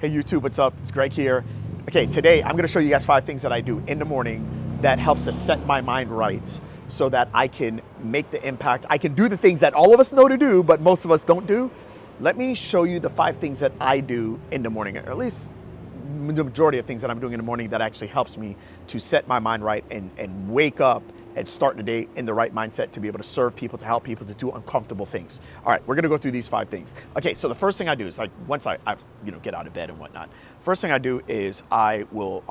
Hey YouTube, what's up? It's Greg here. Okay, today I'm gonna show you guys 5 things that I do in the morning that helps to set my mind right so that I can make the impact. I can do the things that all of us know to do, but most of us don't do. Let me show you the 5 things that I do in the morning, or at least the majority of things that I'm doing in the morning that actually helps me to set my mind right and wake up and start the day in the right mindset to be able to serve people, to help people, to do uncomfortable things. All right, we're gonna go through these 5 things. Okay, so the first thing I do is, like, once I get out of bed and whatnot, first thing I do is I will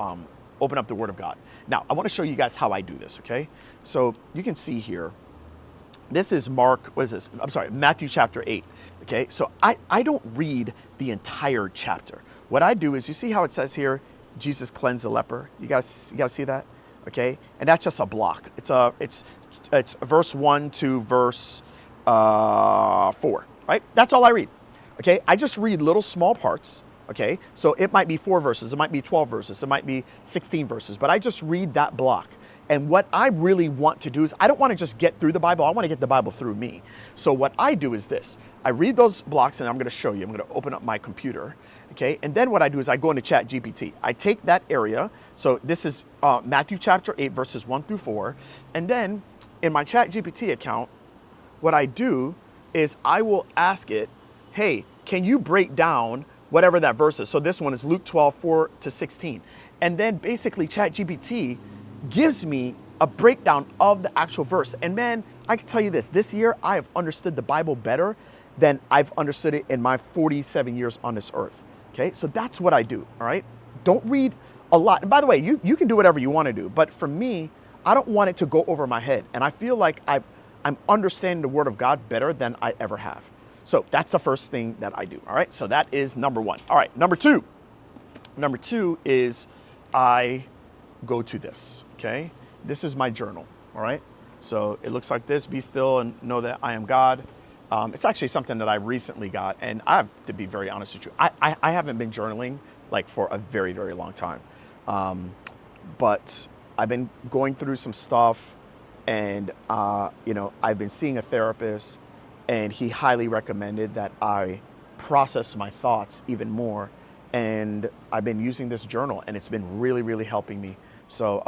open up the Word of God. Now, I wanna show you guys how I do this, okay? So you can see here, this is Matthew chapter 8, okay? So I don't read the entire chapter. What I do is, you see how it says here, Jesus cleansed the leper? You guys see that? Okay, and that's just a block. It's verse 1 to verse 4, right? That's all I read. Okay, I just read little small parts. Okay, so it might be 4 verses, it might be 12 verses, it might be 16 verses, but I just read that block. And what I really want to do is, I don't want to just get through the Bible, I want to get the Bible through me. So what I do is this: I read those blocks, and I'm going to show you. I'm going to open up my computer, okay? And then what I do is I go into ChatGPT. I take that area, so this is Matthew chapter 8, verses 1 through 4. And then in my ChatGPT account, what I do is I will ask it, hey, can you break down whatever that verse is? So this one is Luke 12, 4 to 16. And then basically ChatGPT gives me a breakdown of the actual verse. And man, I can tell you this year I have understood the Bible better than I've understood it in my 47 years on this earth. Okay, so that's what I do, all right? Don't read a lot. And by the way, you can do whatever you want to do, but for me, I don't want it to go over my head. And I feel like I'm understanding the Word of God better than I ever have. So that's the first thing that I do, all right? So that is number 1. All right, number 2. Number 2 is I go to this, okay? This is my journal, all right? So it looks like this: be still and know that I am God. It's actually something that I recently got, and I have to be very honest with you, I haven't been journaling like for a very, very long time. But I've been going through some stuff, and I've been seeing a therapist, and he highly recommended that I process my thoughts even more. And I've been using this journal, and it's been really, really helping me. So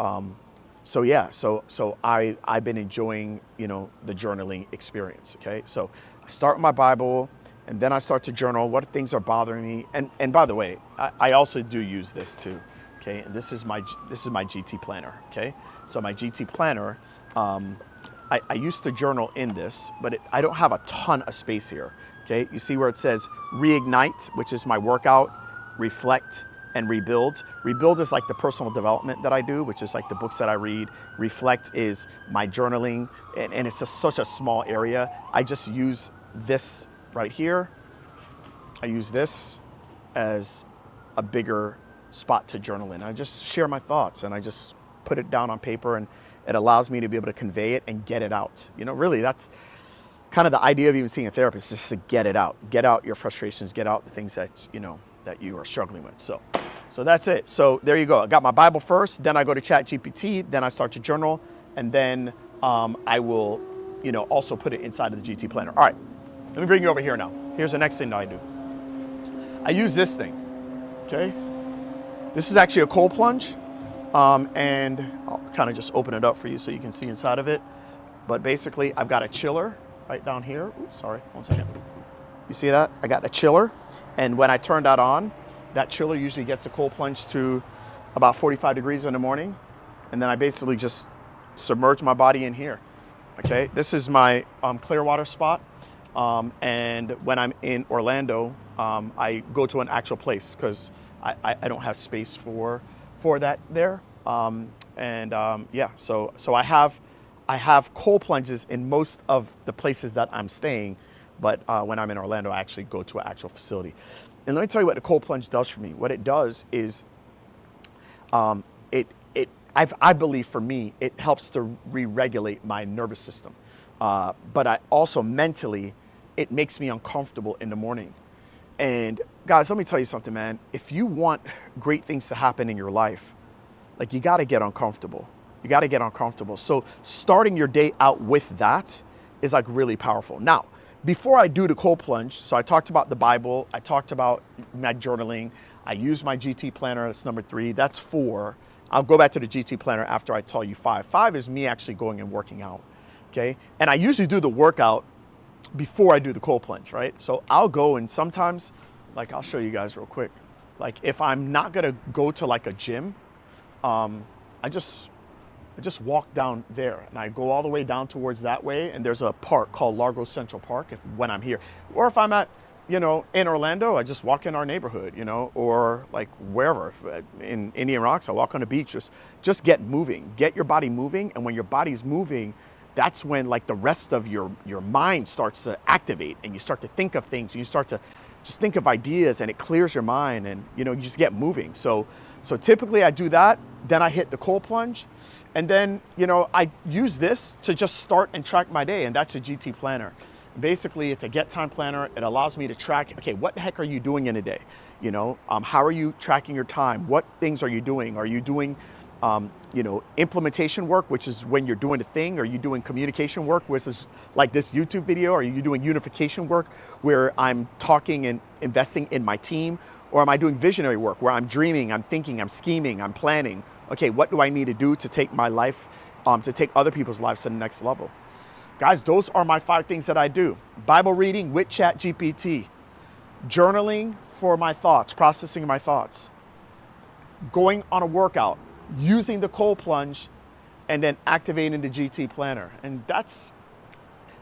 I've been enjoying, the journaling experience. Okay, so I start with my Bible, and then I start to journal what things are bothering me. And by the way, I also do use this too. Okay, and this is my GT planner. Okay, so my GT planner, I used to journal in this, but I don't have a ton of space here. Okay, you see where it says reignite, which is my workout, reflect, and rebuild. Rebuild is like the personal development that I do, which is like the books that I read. Reflect is my journaling, and it's just such a small area. I just use this right here. I use this as a bigger spot to journal in. I just share my thoughts, and I just put it down on paper, and it allows me to be able to convey it and get it out. Really, that's kind of the idea of even seeing a therapist, just to get it out. Get out your frustrations, get out the things that you are struggling with. So that's it. So there you go. I got my Bible first, then I go to ChatGPT, then I start to journal, and then I will, also put it inside of the GT planner. All right, let me bring you over here now. Here's the next thing that I do. I use this thing, okay? This is actually a cold plunge, and I'll kind of just open it up for you so you can see inside of it. But basically, I've got a chiller right down here. Oops, sorry, 1 second. You see that? I got a chiller, and when I turn that on, that chiller usually gets the cold plunge to about 45 degrees in the morning. And then I basically just submerge my body in here. Okay, this is my clear water spot. And when I'm in Orlando, I go to an actual place because I don't have space for that there. Yeah, so I have cold plunges in most of the places that I'm staying. But when I'm in Orlando, I actually go to an actual facility. And let me tell you what the cold plunge does for me. What it does is, I believe for me, it helps to re-regulate my nervous system. But I also mentally, it makes me uncomfortable in the morning. And guys, let me tell you something, man. If you want great things to happen in your life, like, you got to get uncomfortable. You got to get uncomfortable. So starting your day out with that is like really powerful. Now, before I do the cold plunge, so I talked about the Bible, I talked about my journaling, I use my GT planner, that's number 3. That's 4. I'll go back to the GT planner after I tell you 5. 5 is me actually going and working out, okay? And I usually do the workout before I do the cold plunge, right? So I'll go, and sometimes, like I'll show you guys real quick. Like if I'm not gonna go to like a gym, I just walk down there, and I go all the way down towards that way, and there's a park called Largo Central Park when I'm here. Or if I'm at, in Orlando, I just walk in our neighborhood, or like wherever. In Indian Rocks, I walk on the beach, just get moving, get your body moving. And when your body's moving, that's when like the rest of your mind starts to activate, and you start to think of things, and you start to just think of ideas, and it clears your mind, and you just get moving. So typically I do that, then I hit the cold plunge, and then I use this to just start and track my day, and that's a GT planner. Basically, it's a get time planner. It allows me to track, okay, what the heck are you doing in a day? How are you tracking your time? What things are you doing? Are you doing implementation work, which is when you're doing a thing? Are you doing communication work, which is like this YouTube video? Are you doing unification work where I'm talking and investing in my team? Or am I doing visionary work where I'm dreaming, I'm thinking, I'm scheming, I'm planning? Okay, what do I need to do to take my life, to take other people's lives to the next level? Guys, those are my 5 things that I do. Bible reading with ChatGPT, journaling for my thoughts, processing my thoughts, going on a workout, using the cold plunge, and then activating the GT planner. And I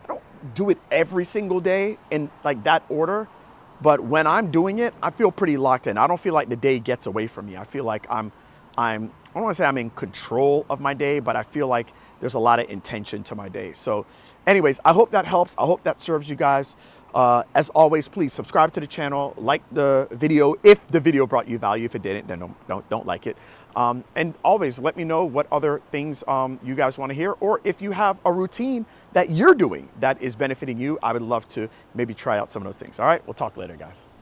don't do it every single day in like that order, but when I'm doing it, I feel pretty locked in. I don't feel like the day gets away from me. I feel like I don't want to say I'm in control of my day, but I feel like there's a lot of intention to my day. So anyways, I hope that helps. I hope that serves you guys. As always, please subscribe to the channel, like the video if the video brought you value. If it didn't, then don't like it. And always let me know what other things you guys want to hear, or if you have a routine that you're doing that is benefiting you, I would love to maybe try out some of those things. All right, we'll talk later, guys.